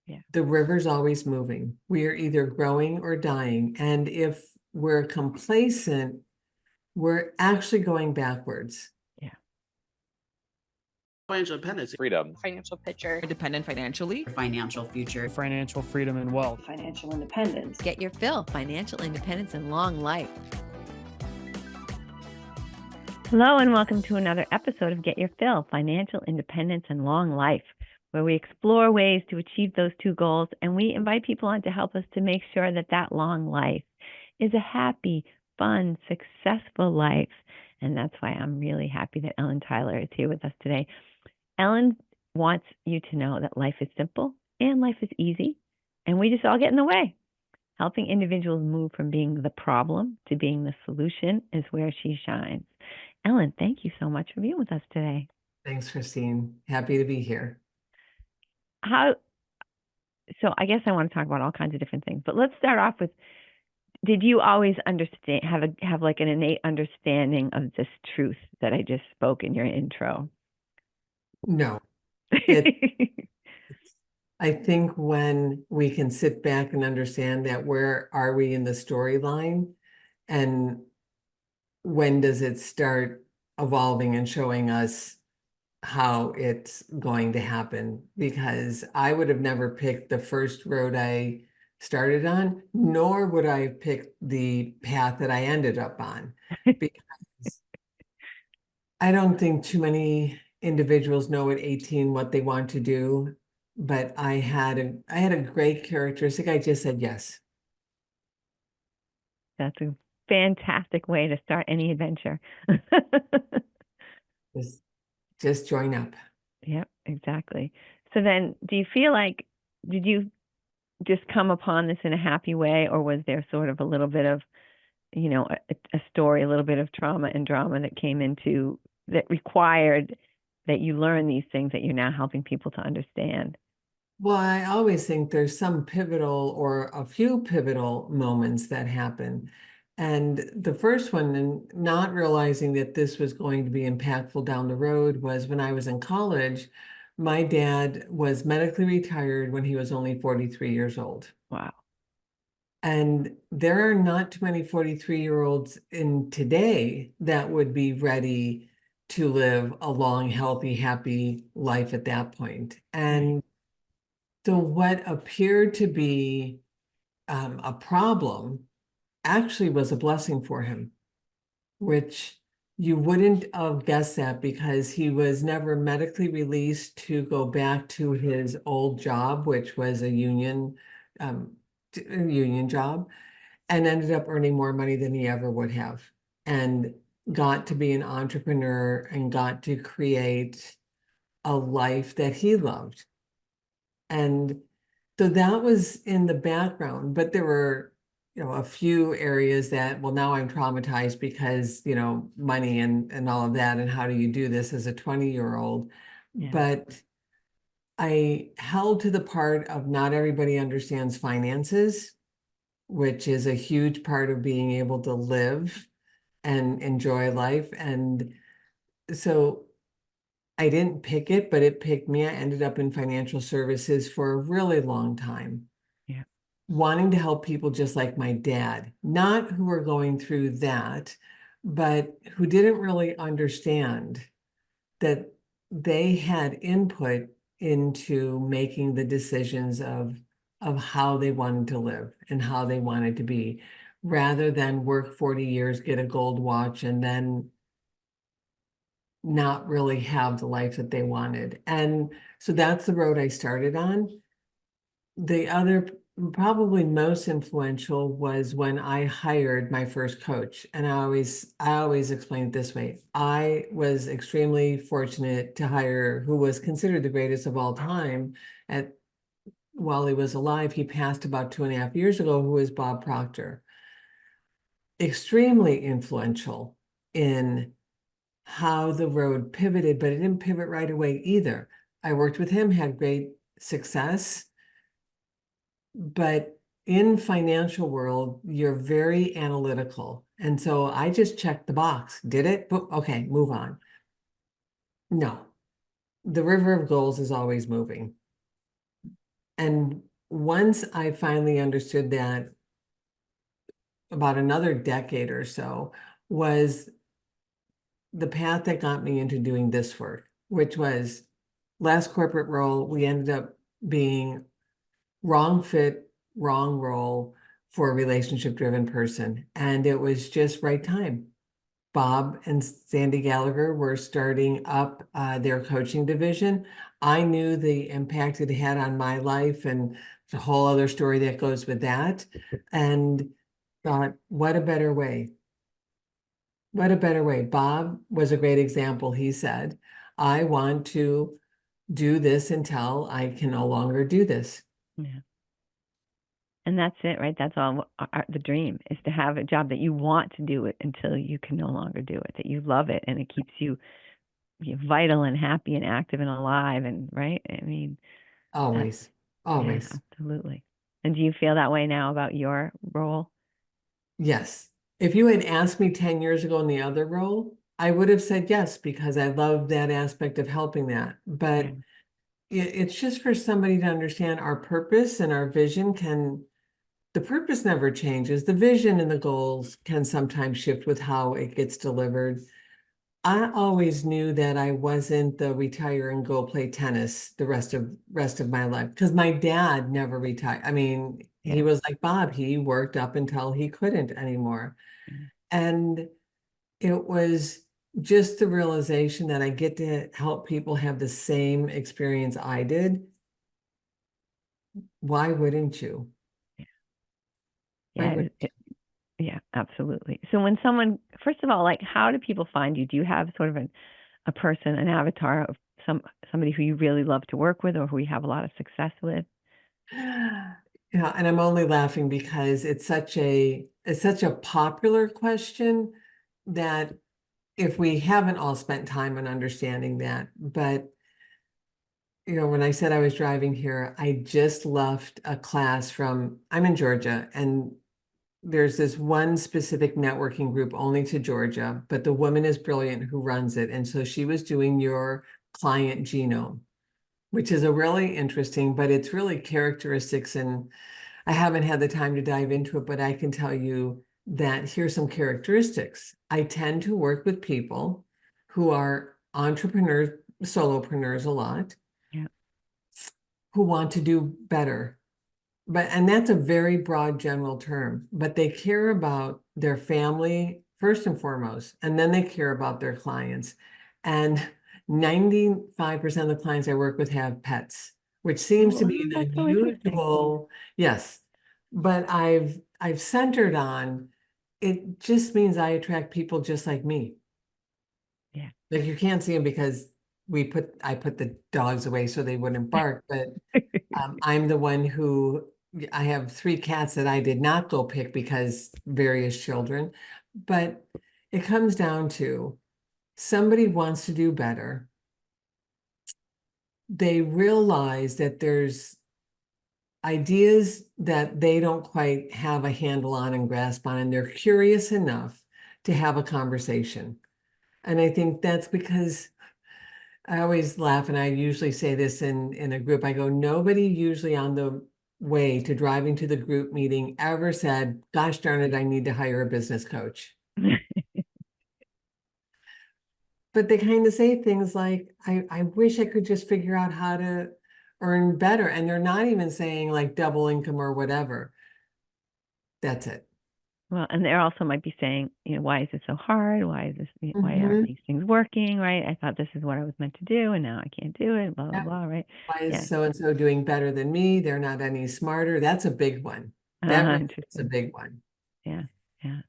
Yeah. The river's always moving. We are either growing or dying. And if we're complacent, we're actually going backwards. Yeah. Financial independence, freedom, financial picture, independent financially, financial future, financial freedom and wealth, financial independence. Get your fill, financial independence and long life. Hello and welcome to another episode of Get Your Fill, Financial Independence and Long Life, where we explore ways to achieve those two goals, and we invite people on to help us to make sure that that long life is a happy, fun, successful life. And that's why I'm really happy that Ellen Tyler is here with us today. Ellen wants you to know that life is simple and life is easy, and we just all get in the way. Helping individuals move from being the problem to being the solution is where she shines. Ellen, thank you so much for being with us today. Thanks, Christine. Happy to be here. So I guess I want to talk about all kinds of different things, but let's start off with, did you always understand, have like an innate understanding of this truth that I just spoke in your intro? No. I think when we can sit back and understand that, where are we in the storyline, and when does it start evolving and showing us how it's going to happen? Because I would have never picked the first road I started on, nor would I have picked the path that I ended up on, because I don't think too many individuals know at 18 what they want to do. But I had a great characteristic. I just said yes. That's a fantastic way to start any adventure. Just join up. Yep, exactly. So then, do you feel like, did you just come upon this in a happy way, or was there sort of a little bit of, a story, a little bit of trauma and drama that came into, that required that you learn these things that you're now helping people to understand? Well, I always think there's some pivotal or a few pivotal moments that happen. And the first one, and not realizing that this was going to be impactful down the road, was when I was in college. My dad was medically retired when he was only 43 years old. Wow. And there are not too many 43-year-olds in today that would be ready to live a long, healthy, happy life at that point. And so what appeared to be a problem actually was a blessing for him, which you wouldn't have guessed that, because he was never medically released to go back to his old job, which was a union job, and ended up earning more money than he ever would have, and got to be an entrepreneur and got to create a life that he loved. And so that was in the background, but there were, a few areas that, well, now I'm traumatized because, money and all of that. And how do you do this as a 20-year-old? Yeah. But I held to the part of not everybody understands finances, which is a huge part of being able to live and enjoy life. And so I didn't pick it, but it picked me. I ended up in financial services for a really long time. Yeah. Wanting to help people just like my dad, not who were going through that, but who didn't really understand that they had input into making the decisions of how they wanted to live and how they wanted to be, rather than work 40 years, get a gold watch, and then not really have the life that they wanted. And so that's the road I started on. The other, probably most influential, was when I hired my first coach. And I always explain it this way. I was extremely fortunate to hire who was considered the greatest of all time while he was alive. He passed about 2.5 years ago, who was Bob Proctor. Extremely influential in how the road pivoted, but it didn't pivot right away either. I worked with him, had great success, but in financial world, you're very analytical. And so I just checked the box. Did it? Okay, move on. No, the river of goals is always moving. And once I finally understood that, about another decade or so, was the path that got me into doing this work, which was last corporate role, we ended up being wrong fit, wrong role for a relationship-driven person. And it was just right time. Bob and Sandy Gallagher were starting up their coaching division. I knew the impact it had on my life, and it's a whole other story that goes with that. And thought, what a better way. What a better way. Bob was a great example. He said, I want to do this until I can no longer do this. Yeah. And that's it, right? That's all the dream is to have a job that you want to do it until you can no longer do it, that you love it and it keeps you, vital and happy and active and alive. And right. I mean, Always, yeah, always. absolutely. And do you feel that way now about your role? Yes. If you had asked me 10 years ago in the other role, I would have said yes, because I love that aspect of helping that. But it's just for somebody to understand our purpose and our vision the purpose never changes. The vision and the goals can sometimes shift with how it gets delivered. I always knew that I wasn't the retire and go play tennis the rest of my life, because my dad never retired. I mean, he Yeah. was like Bob, he worked up until he couldn't anymore. And it was just the realization that I get to help people have the same experience I did. Why wouldn't you? Why Yeah. would Yeah, absolutely. So when someone, first of all, like, how do people find you? Do you have sort of a person, an avatar of somebody who you really love to work with or who you have a lot of success with? Yeah, and I'm only laughing because it's such a popular question that if we haven't all spent time on understanding that, but when I said I was driving here, I just left a class I'm in Georgia, and there's this one specific networking group only to Georgia, but the woman is brilliant who runs it. And so she was doing your client genome, which is a really interesting, but it's really characteristics. And I haven't had the time to dive into it, but I can tell you that here's some characteristics. I tend to work with people who are entrepreneurs, solopreneurs a lot, Yeah. who want to do better. And that's a very broad general term, but they care about their family first and foremost, and then they care about their clients. And 95% of the clients I work with have pets, which seems to be Oh, an that's so interesting. unusual, yes. But I've centered on, it just means I attract people just like me. Yeah. Like, you can't see them because I put the dogs away so they wouldn't bark, but I'm the one I have 3 cats that I did not go pick because various children, but it comes down to somebody wants to do better. They realize that there's ideas that they don't quite have a handle on and grasp on, and they're curious enough to have a conversation. And I think that's because I always laugh, and I usually say this in a group. I go, nobody usually on the way to driving to the group meeting ever said, gosh darn it, I need to hire a business coach. But they kind of say things like, I wish I could just figure out how to earn better. And they're not even saying like double income or whatever. That's it. Well, and they also might be saying, why is this so hard? Why why aren't Mhm. these things working? Right? I thought this is what I was meant to do, and now I can't do it. Blah blah Yeah. blah. Right? Why is Yeah. so-and-so doing better than me? They're not any smarter. That's a big one. That really is a Interesting. big one. Yeah. Yeah.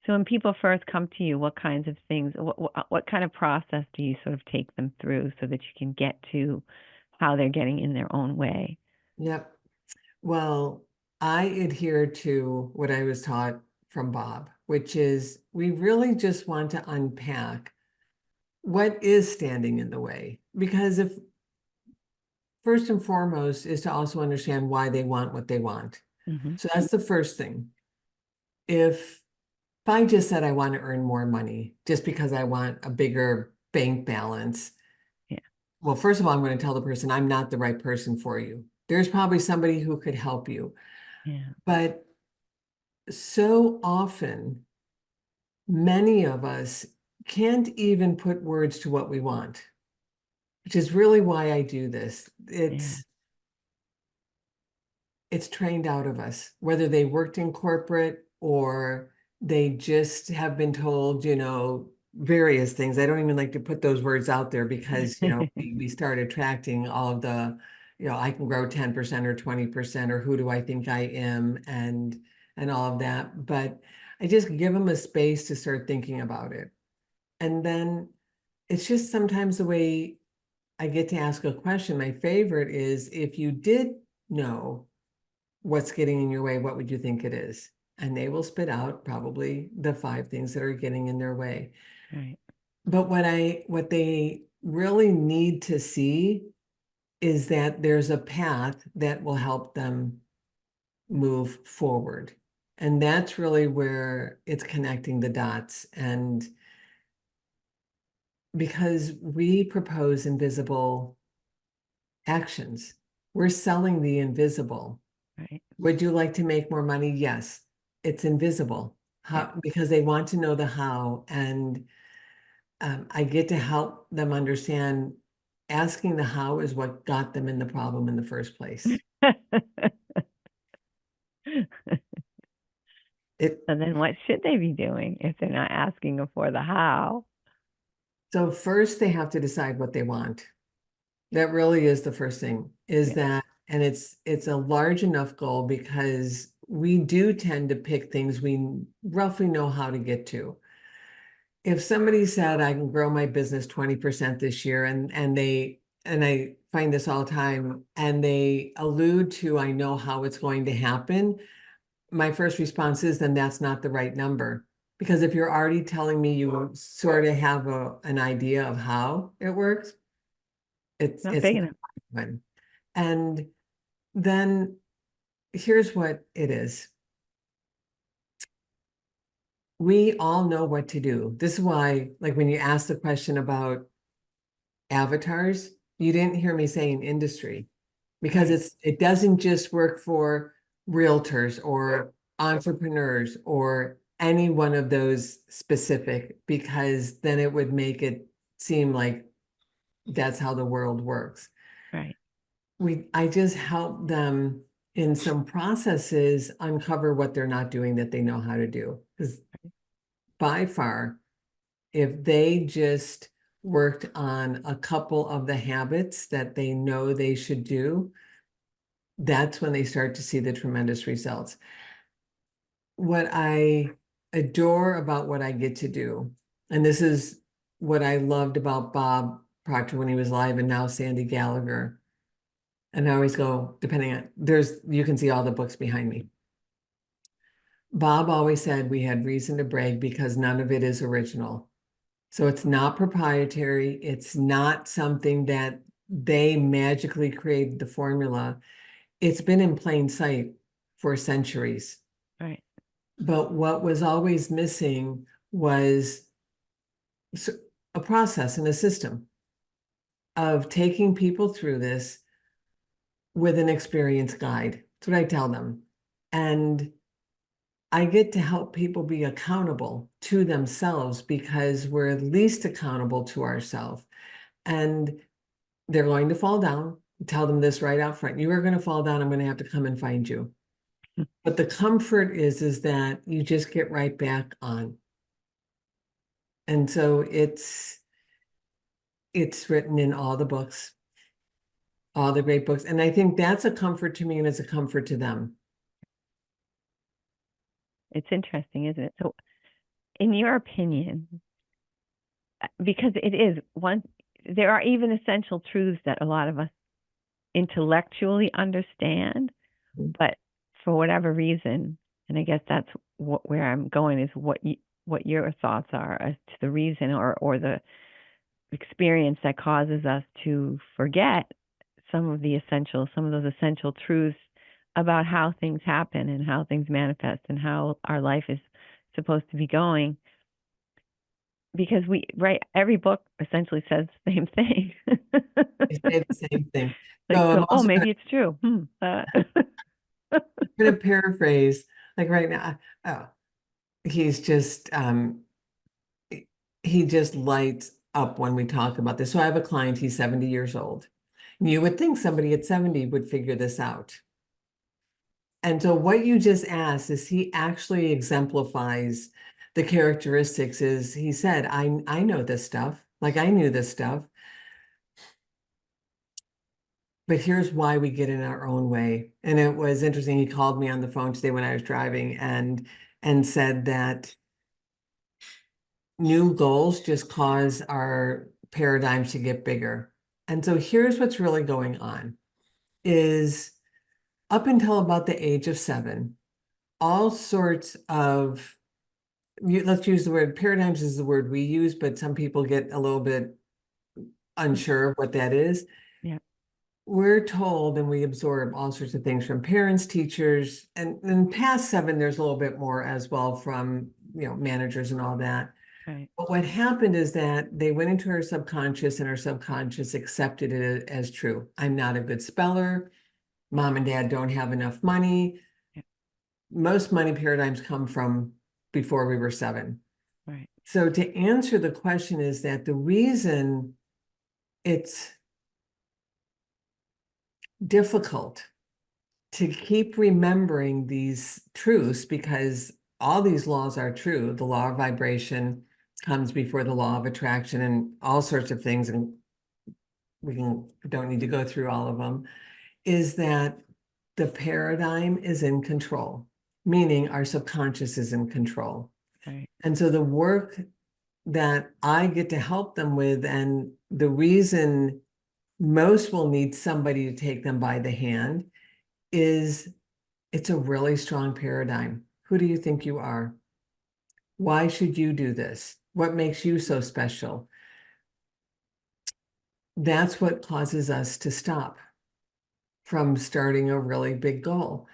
So when people first come to you, what kinds of things, what kind of process do you sort of take them through so that you can get to how they're getting in their own way? Yep. Well, I adhere to what I was taught from Bob, which is we really just want to unpack what is standing in the way. Because if first and foremost is to also understand why they want what they want. Mm-hmm. So that's the first thing. If I just said I want to earn more money just because I want a bigger bank balance, Yeah. well, first of all, I'm going to tell the person I'm not the right person for you. There's probably somebody who could help you. Yeah. But so often, many of us can't even put words to what we want, which is really why I do this. It's trained out of us, whether they worked in corporate or they just have been told, various things. I don't even like to put those words out there because, we start attracting all of the, I can grow 10% or 20%, or who do I think I am, and all of that. But I just give them a space to start thinking about it. And then it's just sometimes the way I get to ask a question. My favorite is, if you did know what's getting in your way, what would you think it is? And they will spit out probably the 5 things that are getting in their way. Right. But what they really need to see is that there's a path that will help them move forward. And that's really where it's connecting the dots. And because we propose invisible actions, we're selling the invisible. Right. Would you like to make more money? Yes. It's invisible. How? Because they want to know the how. And I get to help them understand asking the how is what got them in the problem in the first place. So then what should they be doing if they're not asking for the how? So first they have to decide what they want. That really is the first thing, is that, and it's a large enough goal because we do tend to pick things we roughly know how to get to. If somebody said, I can grow my business 20% this year, and I find this all the time, and they allude to, I know how it's going to happen, my first response is, then that's not the right number. Because if you're already telling me you sort of have an idea of how it works, it's Not big enough. one. And then here's what it is. We all know what to do. This is why, like when you ask the question about avatars, you didn't hear me saying industry, because Right. it doesn't just work for realtors or entrepreneurs or any one of those specific, because then it would make it seem like that's how the world works. Right. I just help them in some processes uncover what they're not doing that they know how to do. Because by far, if they just worked on a couple of the habits that they know they should do, that's when they start to see the tremendous results. What I adore about what I get to do, and this is what I loved about Bob Proctor when he was live, and now Sandy Gallagher. And I always go, depending on, you can see all the books behind me. Bob always said we had reason to brag because none of it is original. So it's not proprietary. It's not something that they magically created the formula. It's been in plain sight for centuries. Right. But what was always missing was a process and a system of taking people through this with an experienced guide. That's what I tell them. And I get to help people be accountable to themselves, because we're least accountable to ourselves. And they're going to fall down. Tell them this right out front. You are going to fall down. I'm going to have to come and find you. But the comfort is that you just get right back on. And so it's written in all the books, all the great books. And I think that's a comfort to me, and it's a comfort to them. It's interesting, isn't it? So in your opinion, because it is one, there are even essential truths that a lot of us intellectually understand, but for whatever reason, and I guess that's where I'm going, is what your thoughts are as to the reason or the experience that causes us to forget some of those essential truths about how things happen and how things manifest and how our life is supposed to be going. because every book essentially says the same thing. They say the same thing. Like, So I'm so, oh, also maybe it's true. gonna paraphrase, like right now, oh, he's just he just lights up when we talk about this. So I have a client, he's 70 years old. You would think somebody at 70 would figure this out. And so what you just asked is he actually exemplifies the characteristics. Is he said, I know this stuff, like I knew this stuff, but here's why we get in our own way. And it was interesting. He called me on the phone today when I was driving and said that new goals just cause our paradigms to get bigger. And so here's what's really going on is up until about the age of 7, all sorts of, let's use the word paradigms is the word we use, but some people get a little bit unsure of what that is. Yeah. We're told and we absorb all sorts of things from parents, teachers, and then past 7, there's a little bit more as well from, managers and all that. Right. But what happened is that they went into our subconscious and our subconscious accepted it as true. I'm not a good speller. Mom and dad don't have enough money. Yeah. Most money paradigms come from before we were 7. Right. So to answer the question is that the reason it's difficult to keep remembering these truths, because all these laws are true. The law of vibration comes before the law of attraction and all sorts of things, and we don't need to go through all of them, is that the paradigm is in control, meaning our subconscious is in control. Right. And so the work that I get to help them with, and the reason most will need somebody to take them by the hand, is it's a really strong paradigm. Who do you think you are? Why should you do this? What makes you so special? That's what causes us to stop from starting a really big goal.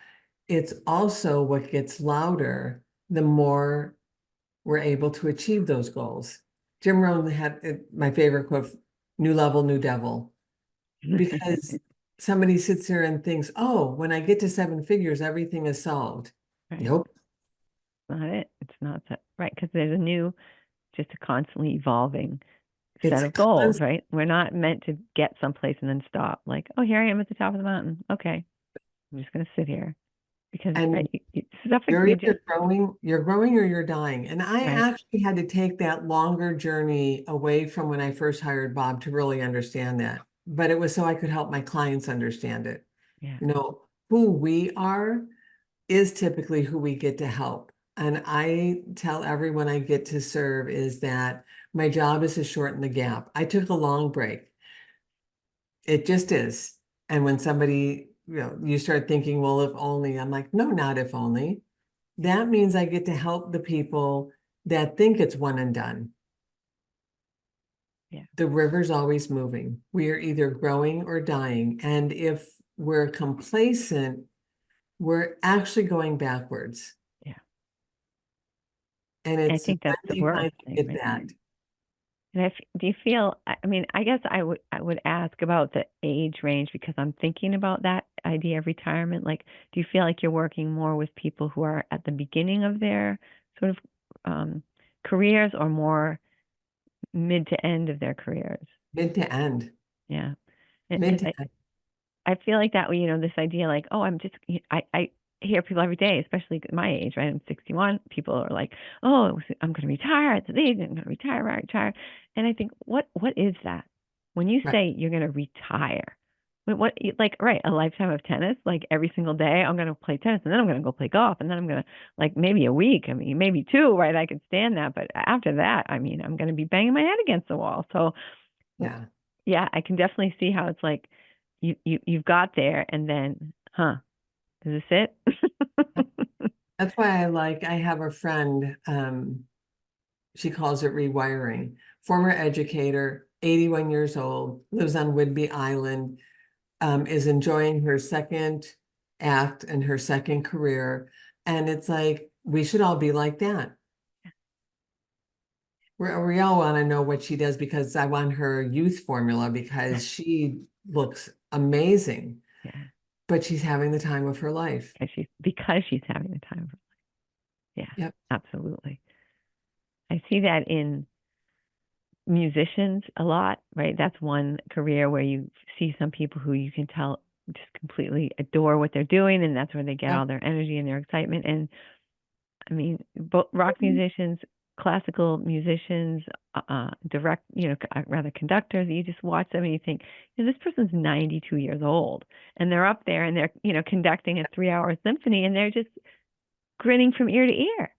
It's also what gets louder the more we're able to achieve those goals. Jim Rohn had my favorite quote, new level, new devil, because somebody sits there and thinks, oh, when I get to 7 figures, everything is solved. Right. Nope. Not it. It's not that. Right. Because there's just a constantly evolving It's set of goals, right? We're not meant to get someplace and then stop. Like, oh, here I am at the top of the mountain. Okay, I'm just going to sit here because and stuff you're we either just growing or you're dying. And I right. actually had to take that longer journey away from when I first hired Bob to really understand that. But it was so I could help my clients understand it. Yeah. Who we are is typically who we get to help. And I tell everyone I get to serve is that my job is to shorten the gap. I took a long break. It just is. And when somebody, you start thinking, well, if only, I'm like, no, not if only. That means I get to help the people that think it's one and done. Yeah. The river's always moving. We are either growing or dying. And if we're complacent, we're actually going backwards. Yeah. And I it's think that's the when you worst finally thing, get right? that. And do you feel, I mean, I guess I would ask about the age range because I'm thinking about that idea of retirement. Like, do you feel like you're working more with people who are at the beginning of their sort of careers or more mid to end of their careers? Mid to end. Yeah. Mid to And end. I feel like that, this idea like, oh, I hear people every day, especially at my age, right? I'm 61. People are like, oh, I'm going to retire at this age. I'm going to retire. And I think, what is that? When you Right. say you're going to retire, what, like, right, a lifetime of tennis, like every single day I'm going to play tennis and then I'm going to go play golf and then I'm going to, like, maybe a week, I mean, maybe 2, right? I could stand that. But after that, I mean, I'm going to be banging my head against the wall. So, Yeah. yeah, I can definitely see how it's like, you've got there and then, is this it? That's why I have a friend, she calls it rewiring, former educator, 81 years old, lives on Whidbey Island, is enjoying her second act and her second career. And it's like, we should all be like that. we all want to know what she does because I want her youth formula because she looks amazing, Yeah. but she's having the time of her life. Because she's having the time of her life. Yeah, Yep. absolutely. I see that in musicians a lot, right? That's one career where you see some people who you can tell just completely adore what they're doing, and that's where they get Yep. all their energy and their excitement. And I mean, both rock musicians, classical musicians, direct, rather conductors. You just watch them and you think, this person's 92 years old, and they're up there and they're, conducting a 3-hour symphony, and they're just grinning from ear to ear.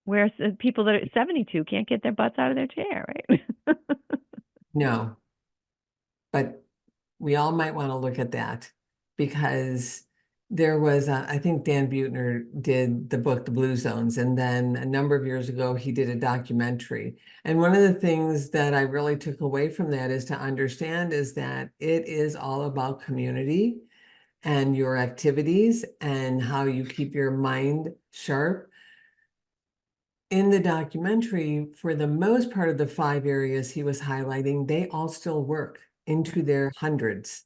Whereas the people that are 72 can't get their butts out of their chair, right? No, but we all might want to look at that because there was, I think Dan Buettner did the book, The Blue Zones, and then a number of years ago, he did a documentary. And one of the things that I really took away from that is to understand is that it is all about community and your activities and how you keep your mind sharp. In the documentary, for the most part of the 5 areas he was highlighting, they all still work into their hundreds.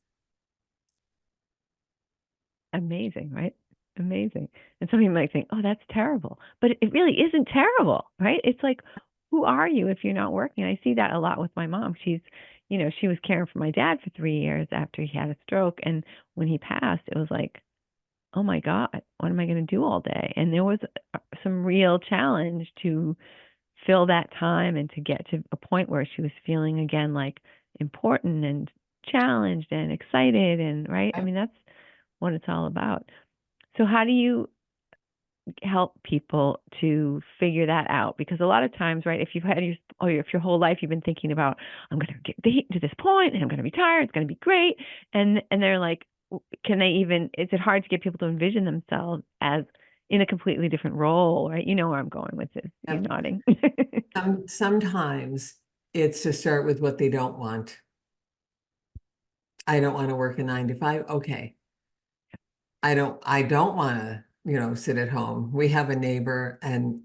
Amazing, right? Amazing. And some people might think, oh, that's terrible. But it really isn't terrible, right? It's like, who are you if you're not working? I see that a lot with my mom. She was caring for my dad for 3 years after he had a stroke. And when he passed, it was like, oh my God, what am I going to do all day? And there was some real challenge to fill that time and to get to a point where she was feeling again like important and challenged and excited and right. I mean, that's what it's all about. So how do you help people to figure that out? Because a lot of times, right, if you've had if your whole life you've been thinking about, I'm going to get to this point and I'm going to retire, it's going to be great, and they're like, can they even? Is it hard to get people to envision themselves as in a completely different role, right? You know where I'm going with this. You're nodding. Sometimes it's to start with what they don't want. I don't want to work a 9 to 5. Okay. I don't want to, sit at home. We have a neighbor and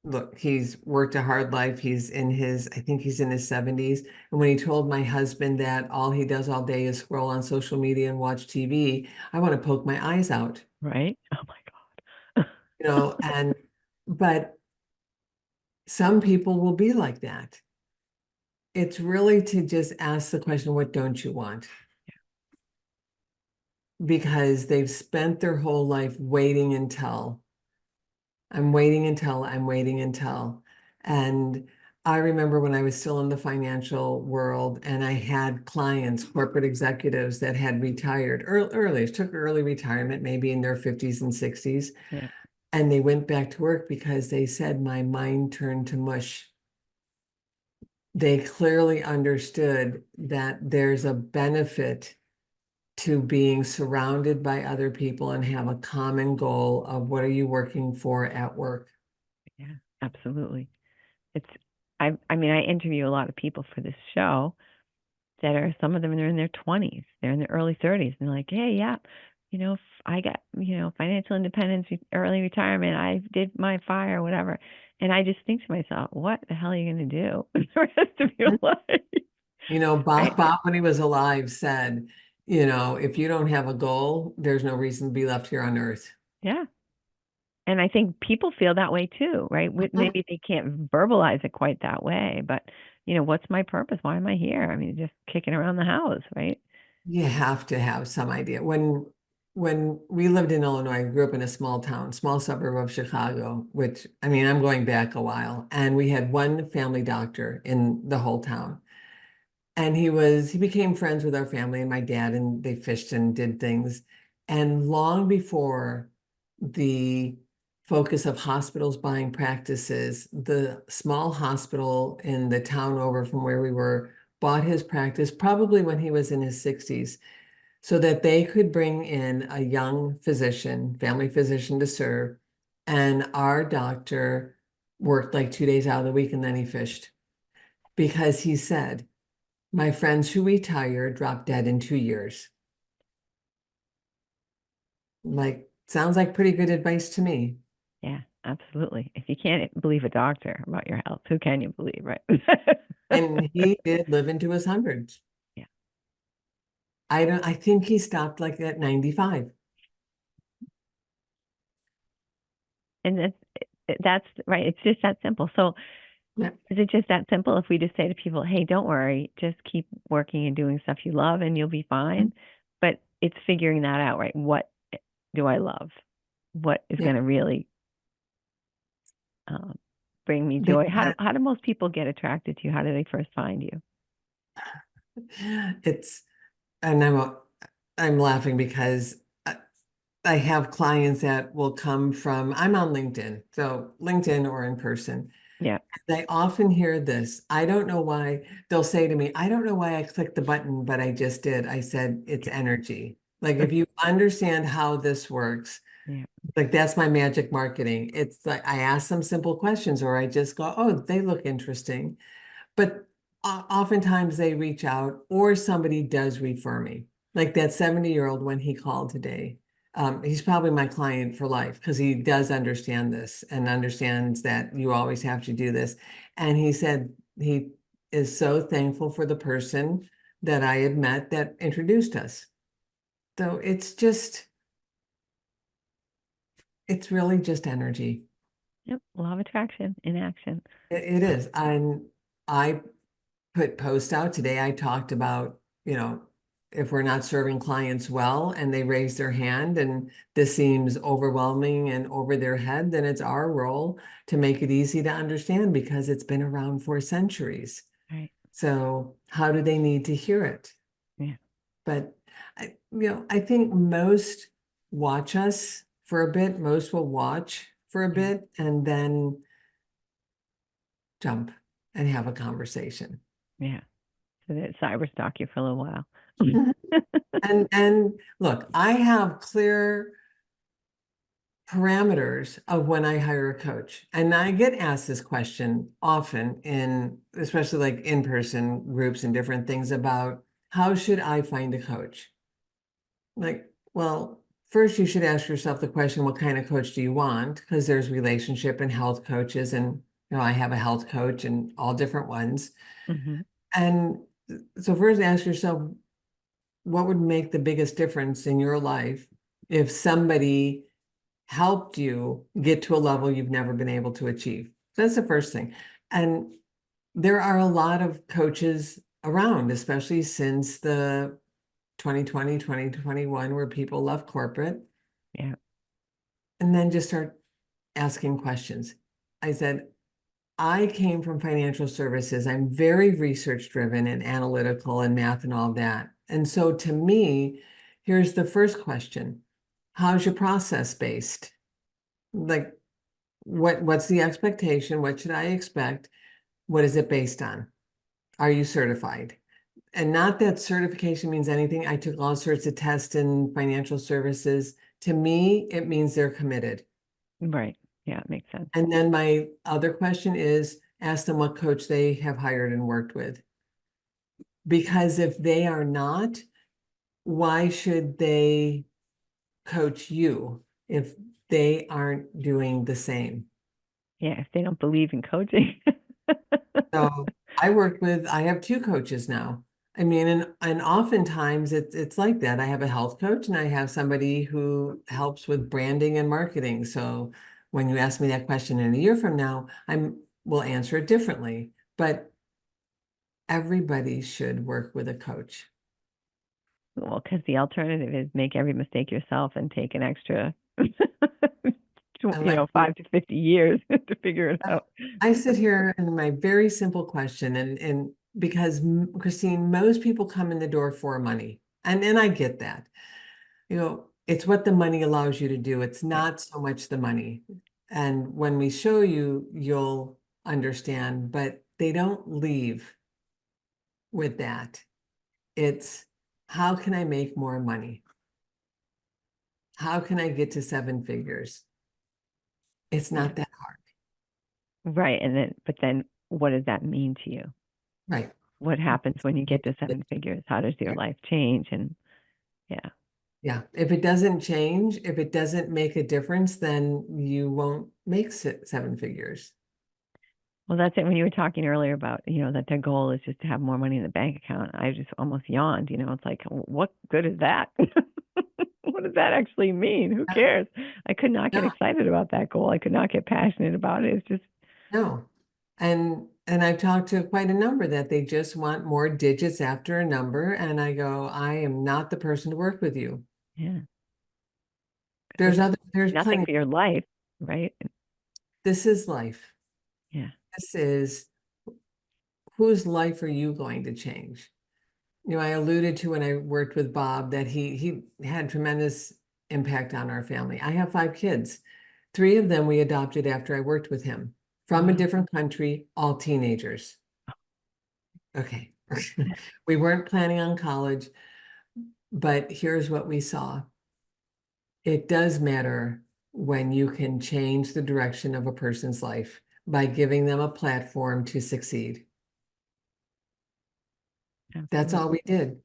look, he's worked a hard life. I think he's in his 70s. And when he told my husband that all he does all day is scroll on social media and watch TV, I want to poke my eyes out. Right? Oh my God. But some people will be like that. It's really to just ask the question, what don't you want? Because they've spent their whole life waiting until. I'm waiting until, I'm waiting until. And I remember when I was still in the financial world and I had clients, corporate executives that had retired early, took early retirement, maybe in their 50s and 60s. Yeah. And they went back to work because they said, my mind turned to mush. They clearly understood that there's a benefit to being surrounded by other people and have a common goal of what are you working for at work. Yeah, absolutely. I mean, I interview a lot of people for this show that are, some of them are in their 20s, they're in their early 30s, and they're like, hey, yeah, if I got, financial independence, early retirement, I did my fire, whatever. And I just think to myself, what the hell are you going to do the rest of your life? Right? Bob, when he was alive, said, if you don't have a goal, there's no reason to be left here on earth. Yeah. And I think people feel that way too, right? Maybe they can't verbalize it quite that way, but what's my purpose? Why am I here? I mean, just kicking around the house, right? You have to have some idea. When we lived in Illinois, I grew up in a small town, small suburb of Chicago, which, I mean, I'm going back a while, and we had one family doctor in the whole town. And he became friends with our family and my dad, and they fished and did things. And long before the focus of hospitals buying practices, the small hospital in the town over from where we were bought his practice probably when he was in his 60s, so that they could bring in a young physician, family physician to serve. And our doctor worked like 2 days out of the week and then he fished because he said, my friends who retired dropped dead in 2 years. Like, sounds like pretty good advice to me. Yeah, Absolutely. If you can't believe a doctor about your health, who can you believe, right? And he did live into his hundreds. Yeah. I think he stopped like at 95. And that's right. It's just that simple. So Yeah. is it just that simple if we just say to people, hey, don't worry, just keep working and doing stuff you love and you'll be fine? But it's figuring that out, right? What do I love? What is Yeah. going to really bring me joy? How do most people get attracted to you? How do they first find you? And I'm laughing because I have clients that will come from, I'm on LinkedIn, so LinkedIn or in person. Yeah. They often hear this. I don't know why. They'll say to me, I don't know why I clicked the button, but I just did. I said, it's energy. Like, if you understand how this works, Yeah. like that's my magic marketing. It's like I ask them simple questions or I just go, oh, they look interesting. But oftentimes they reach out or somebody does refer me. Like that 70-year-old when he called today. He's probably my client for life because he does understand this and understands that you always have to do this. And he said he is so thankful for the person that I had met that introduced us. So it's really just energy. Yep. Law of attraction in action. It is. And I put posts out today. I talked about, if we're not serving clients well and they raise their hand and this seems overwhelming and over their head, then it's our role to make it easy to understand because it's been around for centuries. Right. So how do they need to hear it? Yeah. But I think most watch us for a bit. Most will watch for a bit and then jump and have a conversation. Yeah. So that cyber stalk you for a little while. And look, I have clear parameters of when I hire a coach. And I get asked this question often especially like in-person groups and different things about how should I find a coach? Like, well, first you should ask yourself the question, what kind of coach do you want? Because there's relationship and health coaches and I have a health coach and all different ones. Mm-hmm. And so first ask yourself, what would make the biggest difference in your life if somebody helped you get to a level you've never been able to achieve? That's the first thing. And there are a lot of coaches around, especially since the 2020, 2021, where people left corporate. Yeah. And then just start asking questions. I said, I came from financial services. I'm very research driven and analytical and math and all that. And so to me, here's the first question. How's your process based? Like what's the expectation? What should I expect? What is it based on? Are you certified? And not that certification means anything. I took all sorts of tests in financial services. To me, it means they're committed. Right. Yeah, it makes sense. And then my other question is ask them what coach they have hired and worked with. Because if they are not, why should they coach you if they aren't doing the same? Yeah, if they don't believe in coaching. So I have two coaches now. I mean, and oftentimes it's like that. I have a health coach and I have somebody who helps with branding and marketing. So when you ask me that question in a year from now, will answer it differently. But everybody should work with a coach. Well, because the alternative is make every mistake yourself and take an extra, Like 5 to 50 years to figure it out. I sit here and my very simple question, and because Christine, most people come in the door for money, and I get that. It's what the money allows you to do. It's not so much the money. And when we show you, you'll understand, but they don't leave with that. It's how can I make more money? How can I get to 7 figures? It's not that hard. Right. But then what does that mean to you? Right. What happens when you get to 7 figures? How does your life change? And yeah. Yeah, if it doesn't change, if it doesn't make a difference, then you won't make seven figures. Well, that's it. When you were talking earlier about, that their goal is just to have more money in the bank account, I just almost yawned. It's like, what good is that? What does that actually mean? Who cares? I could not get No, excited about that goal. I could not get passionate about it. It's just, no. And I've talked to quite a number that they just want more digits after a number. And I go, I am not the person to work with you. yeah, There's nothing plenty. for your life, right? This is life. Yeah. This is whose life are you going to change? I alluded to when I worked with Bob that he had tremendous impact on our family. I have 5 kids. 3 of them we adopted after I worked with him from a Wow. different country, all teenagers. Okay. We weren't planning on college, but here's what we saw. It does matter when you can change the direction of a person's life by giving them a platform to succeed. That's all we did.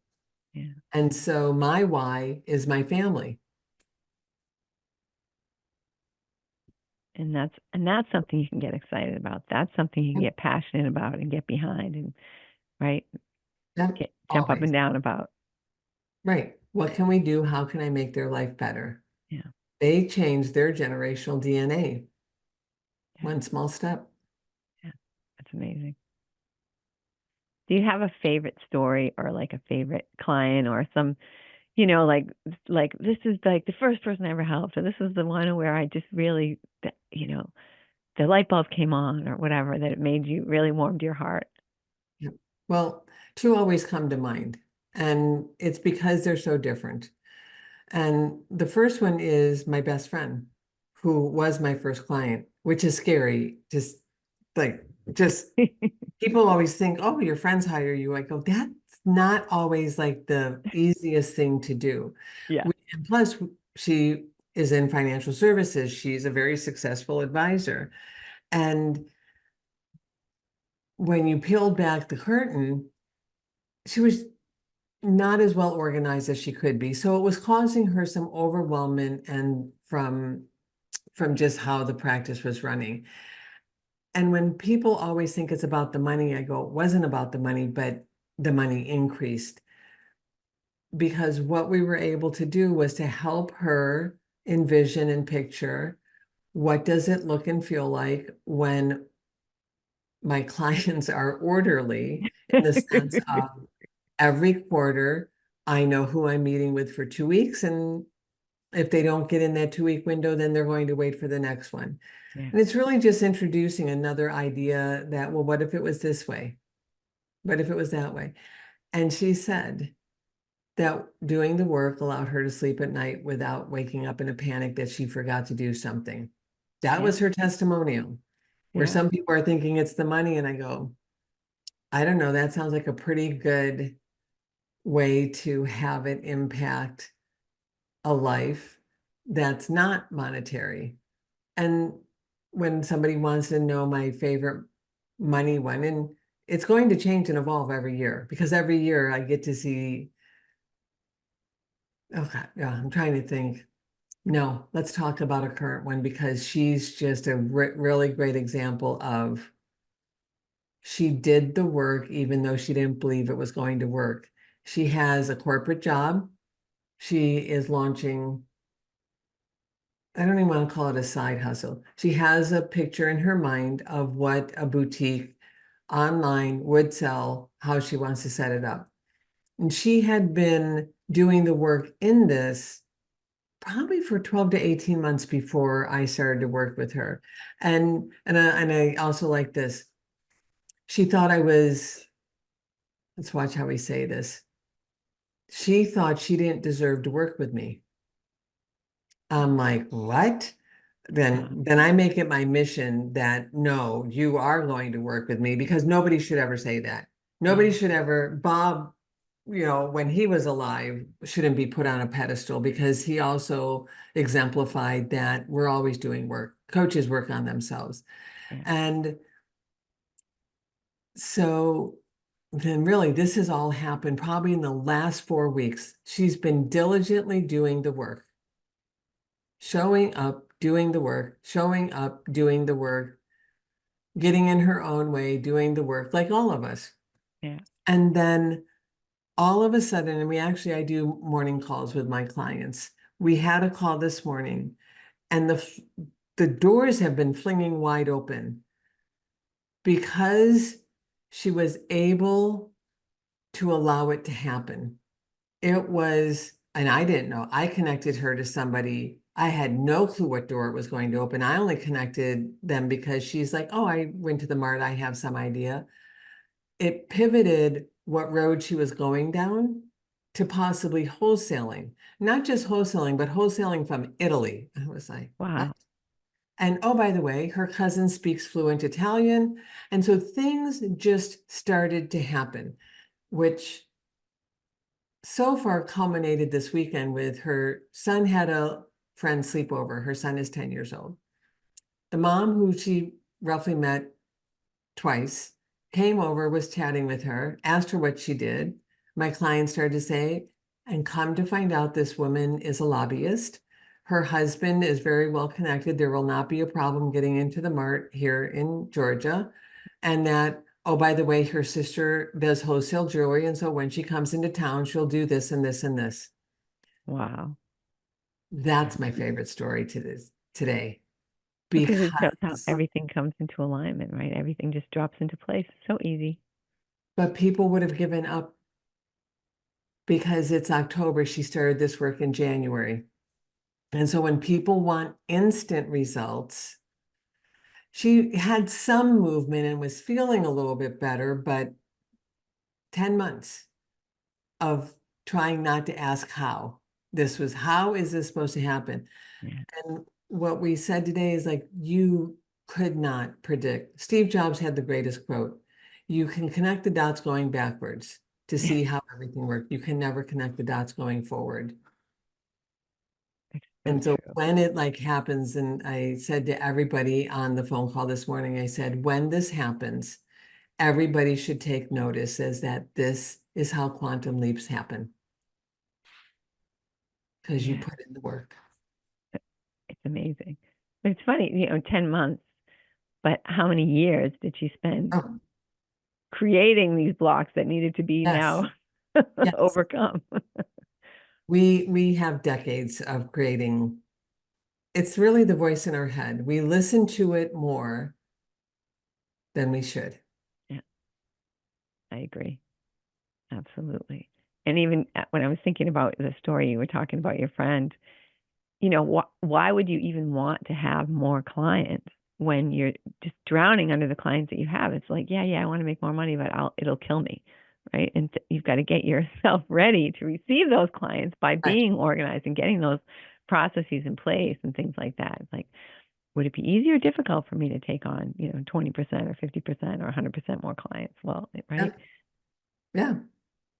Yeah. And so my why is my family. And that's something you can get excited about. That's something you can get passionate about and get behind and right, jump up Always. and down about. Right. What can we do? How can I make their life better? Yeah. They changed their generational DNA. Yeah. One small step. Yeah. That's amazing. Do you have a favorite story or like a favorite client or some, like this is like the first person I ever helped, or this is the one where I just really, the light bulb came on or whatever, that it made you really warmed your heart? Yeah. Well, 2 always come to mind, and it's because they're so different. And the first one is my best friend, who was my first client, which is scary. Just people always think, oh, your friends hire you. I go, that's not always like the easiest thing to do. Yeah. And plus, she is in financial services. She's a very successful advisor. And when you peeled back the curtain, she was not as well organized as she could be. So it was causing her some overwhelming and from just how the practice was running. And when people always think it's about the money, I go, it wasn't about the money, but the money increased. Because what we were able to do was to help her envision and picture what does it look and feel like when my clients are orderly, in the sense of every quarter, I know who I'm meeting with for 2 weeks. And if they don't get in that 2-week window, then they're going to wait for the next one. Yeah. And it's really just introducing another idea that, well, what if it was this way? What if it was that way? And she said that doing the work allowed her to sleep at night without waking up in a panic that she forgot to do something. That Yeah. was her testimonial. Where Yeah. some people are thinking it's the money, and I go, I don't know, that sounds like a pretty good way to have it impact a life that's not monetary. And when somebody wants to know my favorite money one, and it's going to change and evolve every year, because every year I get to see, oh God, yeah, I'm trying to think. No, let's talk about a current one, because she's just a really great example of she did the work even though she didn't believe it was going to work. She has a corporate job. She is launching, I don't even want to call it a side hustle. She has a picture in her mind of what a boutique online would sell, how she wants to set it up. And she had been doing the work in this probably for 12 to 18 months before I started to work with her. And I also like this. She thought I was, let's watch how we say this. She thought she didn't deserve to work with me. I'm like, what? Then I make it my mission that no, you are going to work with me, because nobody should ever say that. Nobody should ever, Bob, when he was alive, shouldn't be put on a pedestal, because he also exemplified that we're always doing work. Coaches work on themselves. Yeah. And so then really this has all happened probably in the last 4 weeks. She's been diligently doing the work, showing up, doing the work, showing up, doing the work, getting in her own way, doing the work, like all of us. Yeah. And then all of a sudden, and I do morning calls with my clients. We had a call this morning, and the doors have been flinging wide open because she was able to allow it to happen. It was, and I didn't know, I connected her to somebody. I had no clue what door it was going to open. I only connected them because she's like, oh, I went to the mart. I have some idea. It pivoted what road she was going down to possibly wholesaling, not just wholesaling, but wholesaling from Italy. I was like, what? Wow. And oh, by the way, her cousin speaks fluent Italian. And so things just started to happen, which so far culminated this weekend with her son had a friend sleepover. Her son is 10 years old. The mom, who she roughly met twice, came over, was chatting with her, asked her what she did. My client started to say, and come to find out, this woman is a lobbyist. Her husband is very well connected. There will not be a problem getting into the mart here in Georgia. And that, oh, by the way, her sister does wholesale jewelry. And so when she comes into town, she'll do this and this and this. Wow. That's my favorite story today. Because it shows how Because, everything comes into alignment, right? Everything just drops into place. So easy. but people would have given up because it's October. She started this work in January. And so when people want instant results, she had some movement and was feeling a little bit better, but 10 months of trying not to ask how. How is this supposed to happen? Yeah. And what we said today is like, you could not predict. Steve Jobs had the greatest quote. You can connect the dots going backwards to Yeah. see how everything worked. You can never connect the dots going forward. It's so And so true. when it like happens, and I said to everybody on the phone call this morning, I said, when this happens, everybody should take notice as that this is how quantum leaps happen. Because you Yeah. put in the work. It's amazing. But it's funny, 10 months, but how many years did she spend Oh, creating these blocks that needed to be yes. now Yes. overcome? We have decades of creating. It's really the voice in our head. We listen to it more than we should. Yeah, I agree. Absolutely. And even when I was thinking about the story you were talking about your friend, why would you even want to have more clients when you're just drowning under the clients that you have? It's like, yeah, I want to make more money, but it'll kill me, right? And you've got to get yourself ready to receive those clients by Right. being organized and getting those processes in place and things like that. It's like, would it be easy or difficult for me to take on, 20% or 50% or 100% more clients? Well, Yeah. right? Yeah.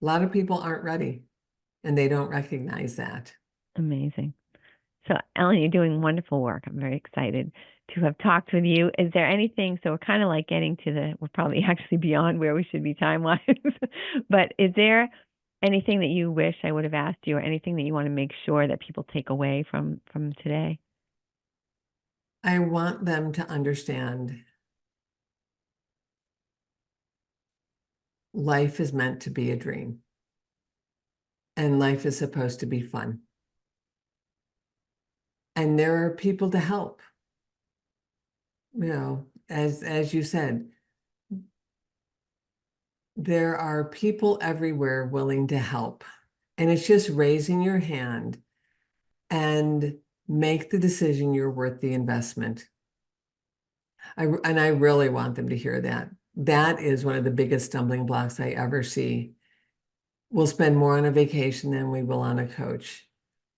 A lot of people aren't ready and they don't recognize that. Amazing. So, Ellen, you're doing wonderful work. I'm very excited to have talked with you. Is there anything, so we're kind of like we're probably actually beyond where we should be time-wise, but is there anything that you wish I would have asked you or anything that you want to make sure that people take away from today? I want them to understand life is meant to be a dream and life is supposed to be fun. And there are people to help. As you said, there are people everywhere willing to help. And it's just raising your hand and make the decision you're worth the investment. And I really want them to hear that. That is one of the biggest stumbling blocks I ever see. We'll spend more on a vacation than we will on a coach.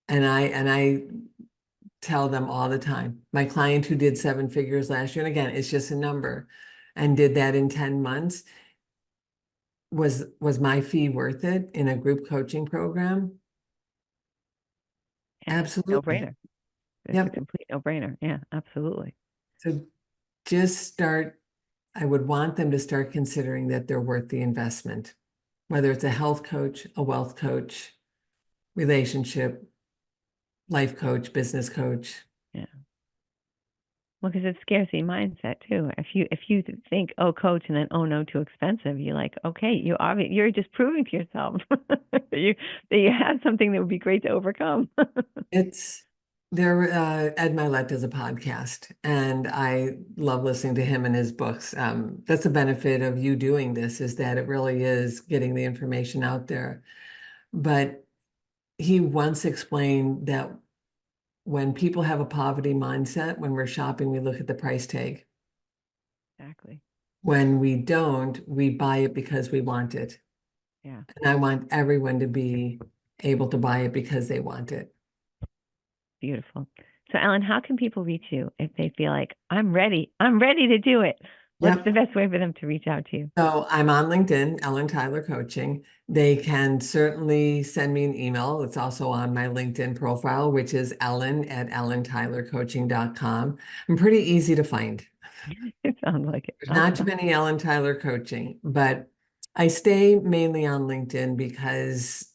And I tell them all the time. My client who did 7 figures last year, and again, it's just a number, and did that in 10 months, was my fee worth it in a group coaching program? Yeah, Absolutely. no-brainer. It's a Yep. complete no-brainer. Yeah, absolutely. So just start I would want them to start considering that they're worth the investment, whether it's a health coach, a wealth coach, relationship, life coach, business coach. Yeah. Well, because it's scarcity mindset too. If you think, oh, coach, and then oh no, too expensive, you're like, okay, you're just proving to yourself that you have something that would be great to overcome. It's there. Ed Milet does a podcast, and I love listening to him and his books. That's the benefit of you doing this, is that it really is getting the information out there. But he once explained that when people have a poverty mindset, when we're shopping, we look at the price tag. Exactly. When we don't, we buy it because we want it. Yeah. And I want everyone to be able to buy it because they want it. Beautiful. So, Ellen, how can people reach you if they feel like I'm ready to do it? What's Yep. the best way for them to reach out to you? So I'm on LinkedIn, Ellen Tyler Coaching. They can certainly send me an email. It's also on my LinkedIn profile, which is ellen@ellentylercoaching.com. I'm pretty easy to find. It sounds like it. There's not too many Ellen Tyler Coaching, but I stay mainly on LinkedIn because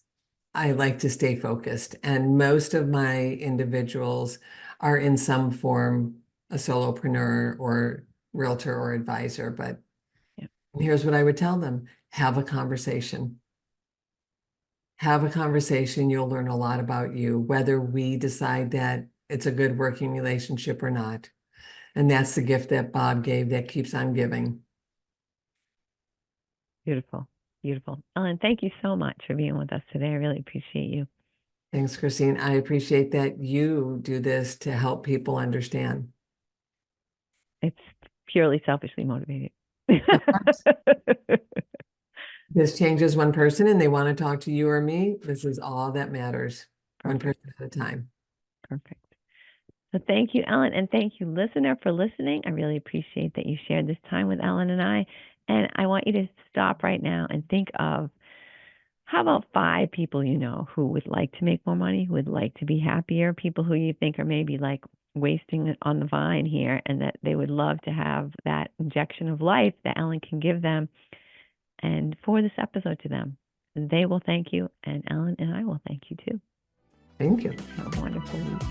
I like to stay focused. And most of my individuals are in some form a solopreneur or realtor or advisor. But Yeah. here's what I would tell them: have a conversation. Have a conversation. You'll learn a lot about you, whether we decide that it's a good working relationship or not. And that's the gift that Bob gave that keeps on giving. Beautiful. Beautiful. Ellen, thank you so much for being with us today. I really appreciate you. Thanks, Christine. I appreciate that you do this to help people understand. It's purely selfishly motivated. Of course. This changes one person and they want to talk to you or me. This is all that matters. One Perfect. person at a time. Perfect. So thank you, Ellen, and thank you, listener, for listening. I really appreciate that you shared this time with Ellen and I. And I want you to stop right now and think of, how about 5 people you know who would like to make more money, who would like to be happier, people who you think are maybe like wasting it on the vine here, and that they would love to have that injection of life that Ellen can give them, and forward this episode to them. They will thank you, and Ellen and I will thank you too. Thank you. Have a wonderful week.